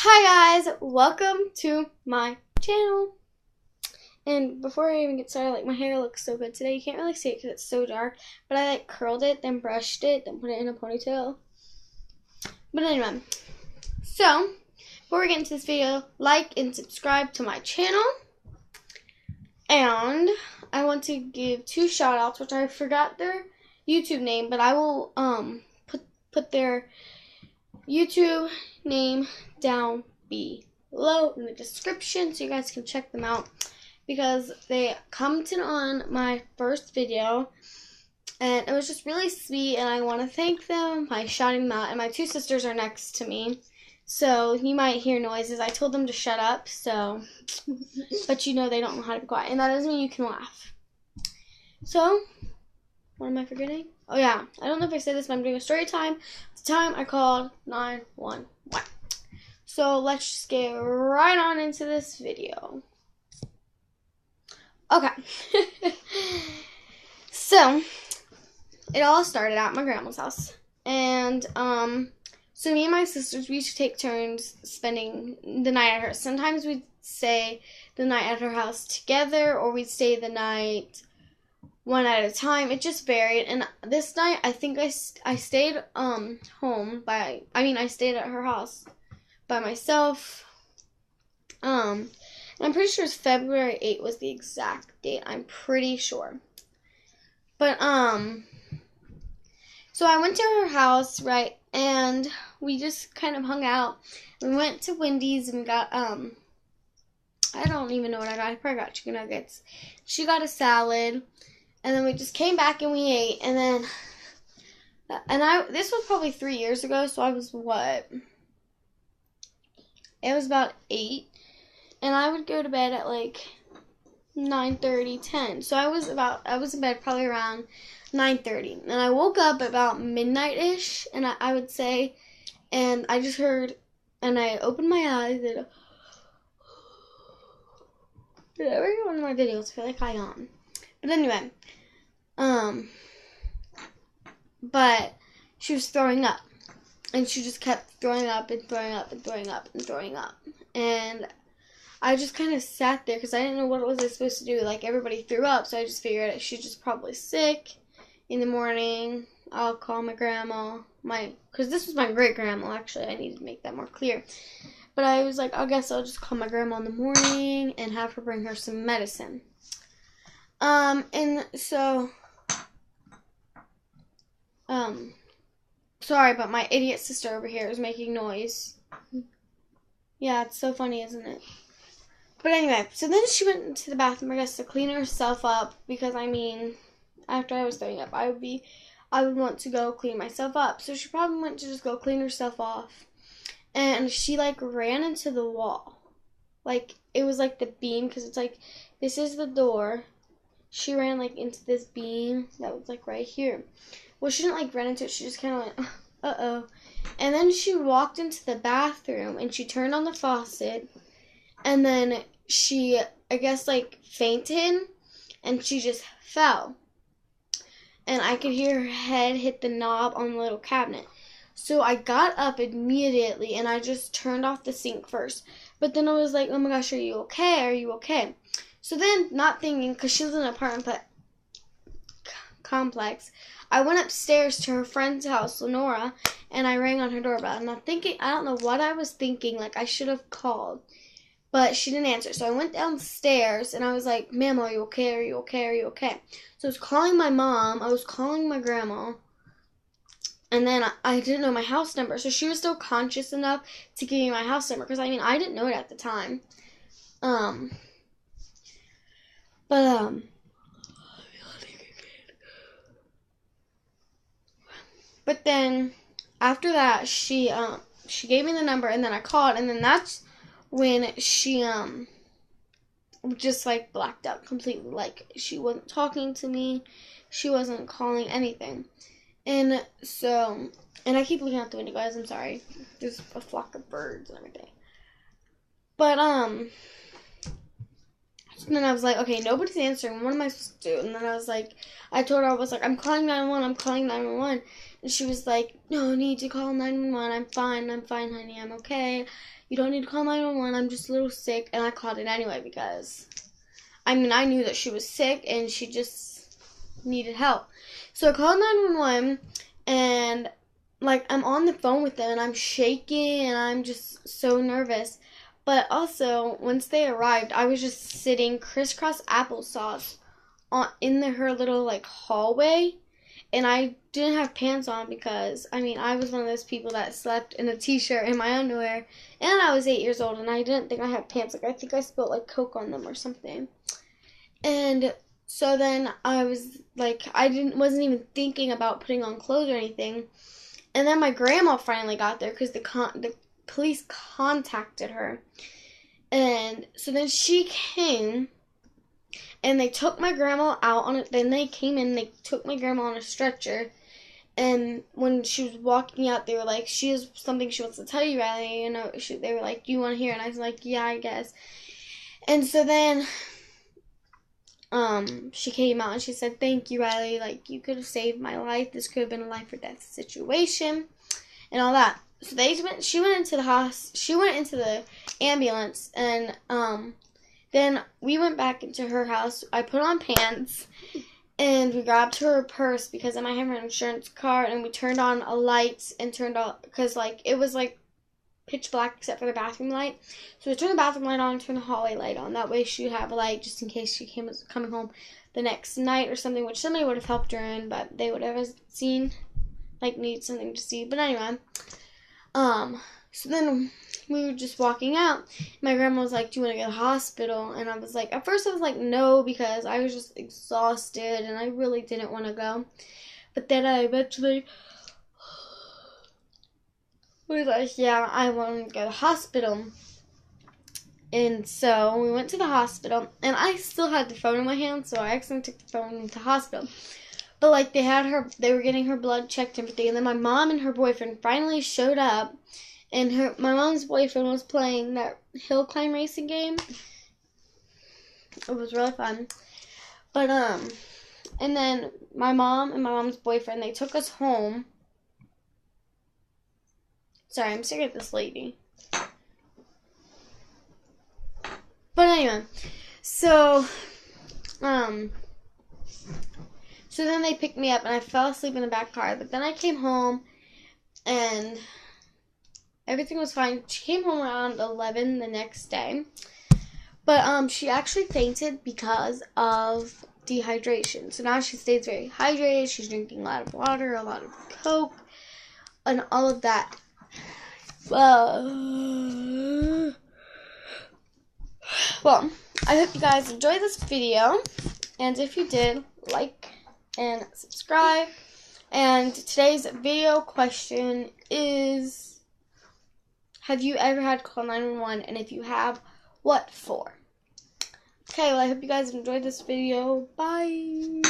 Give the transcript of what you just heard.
Hi guys, welcome to my channel. And before I even get started, my hair looks so good today. You can't really see it because it's so dark, but I curled it, then brushed it, then put it in a ponytail. But anyway, so before we get into this video, like and subscribe to my channel. And I want to give two shout outs, which I forgot their YouTube name, but I will put their YouTube name down below in the description so you guys can check them out, because they commented on my first video and it was just really sweet, and I want to thank them by shouting them out. And my two sisters are next to me, so you might hear noises. I told them to shut up, so but you know they don't know how to be quiet, and that doesn't mean you can laugh. So what am I forgetting? Oh yeah, I don't know if I said this, but I'm doing a story time. It's the time I called 911. So let's just get right on into this video. Okay. So it all started at my grandma's house. And so me and my sisters, we used to take turns spending the night at her. Sometimes we'd stay the night at her house together, or we'd stay the night one at a time. It just varied. And this night, I think I stayed home I stayed at her house by myself. And I'm pretty sure it's February 8th was the exact date. I'm pretty sure. But so I went to her house, right, and we just kind of hung out. We went to Wendy's and got I don't even know what I got. I probably got chicken nuggets. She got a salad. And then we just came back and we ate. And then, this was probably 3 years ago, so I was what? It was about 8. And I would go to bed at like 9:30, 10. So I was in bed probably around 9:30. And I woke up about midnight-ish, and I would say, and I just heard, and I opened my eyes, and every one of my videos, I feel like I yawn. But anyway, but she was throwing up, and she just kept throwing up and throwing up and throwing up and throwing up, and I just kind of sat there because I didn't know what was I supposed to do. Like, everybody threw up, so I just figured she's just probably sick. In the morning, I'll call my grandma, because this was my great grandma. Actually, I need to make that more clear. But I was like, I guess I'll just call my grandma in the morning and have her bring her some medicine. And so, sorry, but my idiot sister over here is making noise. Yeah, it's so funny, isn't it? But anyway, so then she went into the bathroom, I guess, to clean herself up, because, after I was throwing up, I would want to go clean myself up. So she probably went to just go clean herself off, and she, ran into the wall. It was, the beam, because it's, this is the door. She ran, into this beam that was, right here. Well, she didn't, run into it. She just kind of went, uh-oh. And then she walked into the bathroom, and she turned on the faucet, and then she, I guess, fainted, and she just fell. And I could hear her head hit the knob on the little cabinet. So I got up immediately, and I just turned off the sink first. But then I was like, oh my gosh, are you okay? Are you okay? So then, not thinking, because she was in an apartment complex, I went upstairs to her friend's house, Lenora, and I rang on her doorbell. And I'm thinking, I don't know what I was thinking, I should have called. But she didn't answer. So I went downstairs, and I was like, ma'am, are you okay? Are you okay? Are you okay? So I was calling my mom. I was calling my grandma. And then I didn't know my house number. So she was still conscious enough to give me my house number. Because, I didn't know it at the time. But then after that, she gave me the number, and then I called, and then that's when she just blacked out completely. She wasn't talking to me, she wasn't calling anything. And so, and I keep looking out the window, guys, I'm sorry. There's a flock of birds and everything. But and then I was like, okay, nobody's answering. What am I supposed to do? And then I told her, I'm calling 911. I'm calling 911. And she was like, no need to call 911. I'm fine, honey. I'm okay. You don't need to call 911. I'm just a little sick. And I called it anyway because, I mean, I knew that she was sick and she just needed help. So I called 911 and, like, I'm on the phone with them and I'm shaking and I'm just so nervous. But also, once they arrived, I was just sitting crisscross applesauce in her little, like, hallway. And I didn't have pants on because, I mean, I was one of those people that slept in a t-shirt and my underwear. And I was 8 years old and I didn't think I had pants. Like, I think I spilled, like, Coke on them or something. And so then I was, like, wasn't even thinking about putting on clothes or anything. And then my grandma finally got there because the police contacted her. And so then she came. And they took my grandma out on it. Then they came in and they took my grandma on a stretcher. And when she was walking out, they were like, she has something she wants to tell you, Riley. You know, they were like, do you want to hear? And I was like, yeah, I guess. And so then she came out and she said, thank you, Riley. Like, you could have saved my life. This could have been a life or death situation and all that. So she went into the ambulance and, then we went back into her house. I put on pants, and we grabbed her purse because I might have her insurance card, and we turned on a light and turned on, because, like, it was, like, pitch black except for the bathroom light. So we turned the bathroom light on and turned the hallway light on. That way she'd have a light just in case she was coming home the next night or something, which somebody would have helped her in, but they would have seen, like, need something to see. But anyway, so then we were just walking out. My grandma was like, do you want to go to the hospital? And I was like, at first I was like, no, because I was just exhausted and I really didn't want to go. But then I eventually was like, yeah, I want to go to the hospital. And so we went to the hospital, and I still had the phone in my hand, so I accidentally took the phone into the hospital. But, like, they were getting her blood checked and everything, and then my mom and her boyfriend finally showed up. And my mom's boyfriend was playing that hill climb racing game. It was really fun. But, and then my mom and my mom's boyfriend, they took us home. Sorry, I'm staring at this lady. But anyway, so then they picked me up and I fell asleep in the back car. But then I came home and everything was fine. She came home around 11 the next day. But she actually fainted because of dehydration. So now she stays very hydrated. She's drinking a lot of water, a lot of Coke, and all of that. Well, I hope you guys enjoyed this video. And if you did, like and subscribe. And today's video question is, have you ever had to call 911? And if you have, what for? Okay, well, I hope you guys enjoyed this video. Bye!